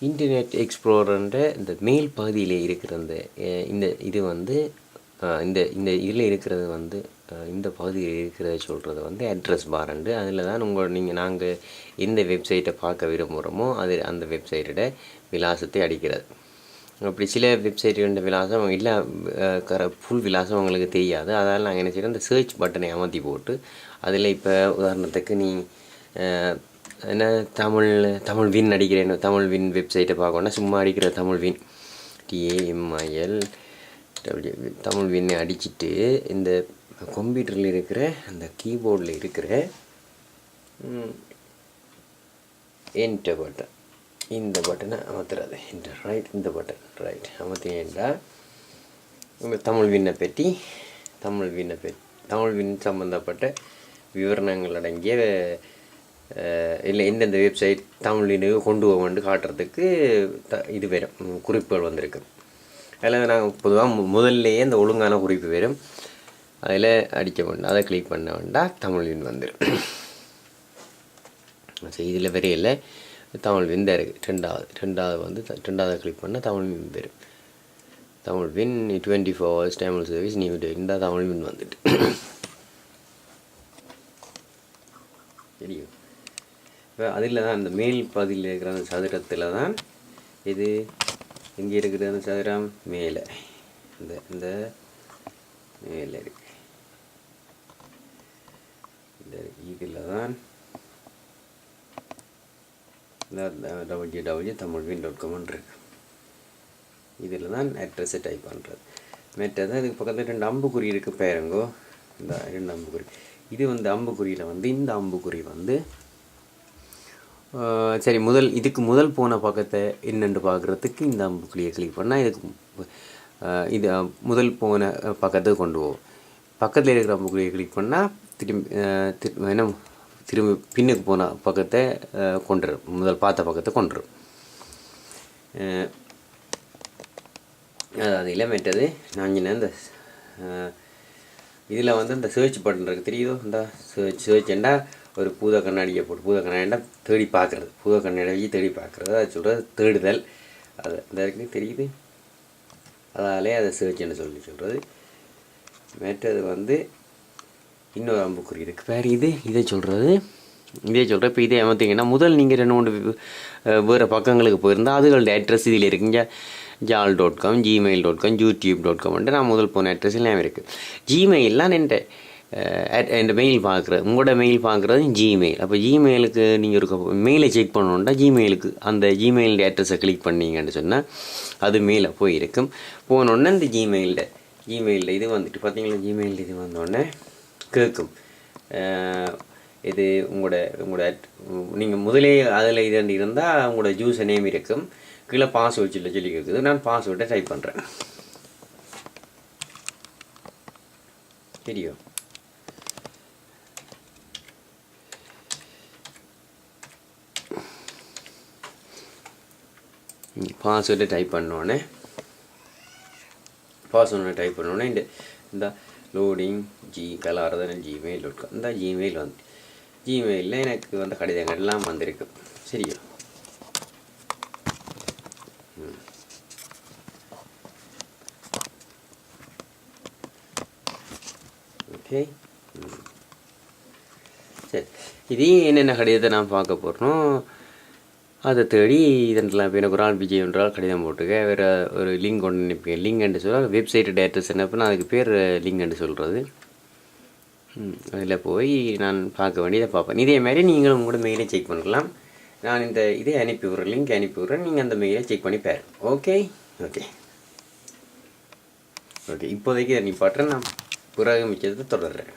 Internet எக்ஸ்ப்ளோரர்ன்ற இந்த மேல் பகுதியில் இருக்கிற இந்த இது வந்து இந்த இந்த இதில் இருக்கிறது வந்து இந்த பகுதியில் இருக்கிறத சொல்கிறது வந்து அட்ரஸ் பாருண்டு. அதில் தான் நாங்கள் எந்த வெப்சைட்டை பார்க்க விரும்புகிறோமோ அந்த வெப்சைட்டோட விலாசத்தை அடிக்கிறது. அப்படி சில வெப்சைட்டுகள விலாசம் இல்லை, ஃபுல் விலாசம் அவங்களுக்கு தெரியாது. அதால் நாங்கள் என்ன செய்கிறோம், இந்த சர்ச் பட்டனை அமர்த்தி போட்டு அதில் இப்போ உதாரணத்துக்கு நீ என்ன தமிழ் வின் அடிக்கிறேன், தமிழ் வின் வெப்சைட்டை பார்க்கணுன்னா சும்மா அடிக்கிற தமிழ் வின் TAMIL தமிழ் வின்னை அடிச்சுட்டு இந்த கம்ப்யூட்டரில் இருக்கிற அந்த கீபோர்டில் இருக்கிற என்டர் பட்டன், இந்த பட்டனை அமர்த்துறது, இந்த பட்டன் ரைட் அமர்த்தினேன்டா உங்கள் தமிழ் வின் சம்மந்தப்பட்ட விவரணங்கள் அடங்கிய இல்லை எந்தெந்த வெப்சைட் தமிழ் வினுக்கு கொண்டு போகணுன்னு காட்டுறதுக்கு இது வரும், குறிப்புகள் வந்திருக்கு. அதில் நாங்கள் பொதுவாக முதல்லையே அந்த ஒழுங்கான குறிப்பு வரும், அதில் அடிக்க வேண்டாம், அதை கிளிக் பண்ண வேண்டாம், தமிழ் வின் வந்துடும். சரி, இதில் வரையில் தமிழ் வின் தான் இருக்குது. ரெண்டாவது கிளிக் பண்ணால் தமிழ் வின் வரும். Tamil win 24 hours Tamil service new day, இந்த தமிழ் வின் வந்துட்டு தெரியும். இப்போ அதில் தான் அந்த மேல் பகுதியில் இருக்கிற அந்த சதுரத்தில் தான் இது எங்கே இருக்குது, அந்த சதுரம் மேலே இந்த மேலே இருக்கு. இதில் தான் www.tamilwin.com இருக்கு. இதில் தான் அட்ரஸை டைப் பண்ணுறது. மற்றது இதுக்கு பக்கத்தில் 2 அம்புக்குறி இருக்குது பாருங்கோ, இந்த 2 அம்புக்குறி. இது வந்து அம்புக்குறியில் வந்து இந்த அம்புக்குறி வந்து சரி இதுக்கு முதல் போன பக்கத்தை என்னென்று பார்க்குறதுக்கு இந்த அம்புக்குறியை கிளிக் பண்ணால் இது முதல் போன பக்கத்துக்கு கொண்டு போகும். பக்கத்தில் இருக்கிற அம்புக்குறியை கிளிக் பண்ணால் திரும்பி பின்னுக்கு போன பக்கத்தை கொண்டுரும், முதல் பார்த்த பக்கத்தை கொண்டுரும். அதில் மெட்டது நான் இந்த இதில் வந்து இந்த சர்ச் பட்டன் இருக்குது தெரியுதோ, இந்த சர்ச்ண்டா ஒரு பூத கண்ணாடியை போட்டு, பூத கண்ணாடினா தேடி பார்க்குறது, பூத கண்ணாடியை தேடி பார்க்குறது, அது சொல்கிறது தேடுதல். அது இந்த இருக்குது தெரியுது, அதாலே அதை சர்ச்ன்னு சொல்கிறது. மெட்டது வந்து இன்னொரு அம்புக்குறி இருக்குது பேர், இதை சொல்கிறது. இப்போ இதே அமர்த்திங்கன்னா முதல் நீங்கள் 2 வேறு பக்கங்களுக்கு போயிருந்தால் அதுகளுடைய அட்ரஸ் இதில் இருக்குங்க. jal.com, gmail.com, youtube.com நான் முதல் போன அட்ரஸ் எல்லாம் இருக்குது. ஜிமெயிலாம் என் மெயில் பார்க்குறது, உங்களோட மெயில் பார்க்குறது ஜிமெயில். அப்போ ஜிமெயிலுக்கு நீங்கள் ஒரு மெயிலை செக் பண்ணணுன்னா ஜிமெயிலுக்கு அந்த ஜிமெயிலுடைய அட்ரஸை கிளிக் பண்ணிங்கன்னு சொன்னால் அது மேலே போயிருக்கும். போனோடனே இந்த ஜிமெயிலில் இது வந்துட்டு பார்த்தீங்களா, ஜிமெயில் இது வந்தோடனே கேட்கும், இது உங்களோட நீங்கள் முதலே அதில் இது இருந்தால் உங்களோட யூசர் நேம் இருக்கும், கீழே பாஸ்வேர்ட் சொல்லி கேட்குது. நான் பாஸ்வேர்டை டைப் பண்ணுறேன். தெரியும், பாஸ்வேர்டை டைப் பண்ணோடனே இந்த லோடிங் கலாரதன் gmail.com, இந்த ஜிமெயில் வந்து ஜிமெயிலில் எனக்கு வந்து கடிதங்கள்லாம் வந்திருக்கு. சரியா, ஓகே. சரி, இது என்னென்ன கடிதத்தை நான் பார்க்க போகிறோம் அதை தேடி இதெல்லாம். இப்போ எனக்கு ஒரு ஆள் விஜய் என்றால் கடிதம் போட்டுக்க, வேறு ஒரு லிங்க் ஒன்று நினைப்பேன். லிங்க் என்று சொல்ல வெப்சைட்டு டேட்டஸ் என்னப்போ அதுக்கு பேர் லிங்க் என்று சொல்கிறது. அதில் போய் நான் பார்க்க வேண்டியதை பார்ப்பேன். இதே மாதிரி நீங்களும் உங்களோட மெயிலை செக் பண்ணலாம். நான் இந்த இதை லிங்க் அனுப்பி விட்றேன், நீங்கள் அந்த மெயிலை செக் பண்ணி பாரு. ஓகே, இப்போதைக்கு நீ பாட்டுறேன், நான் பிறகு மிச்சத்தை தொடர்றேன்.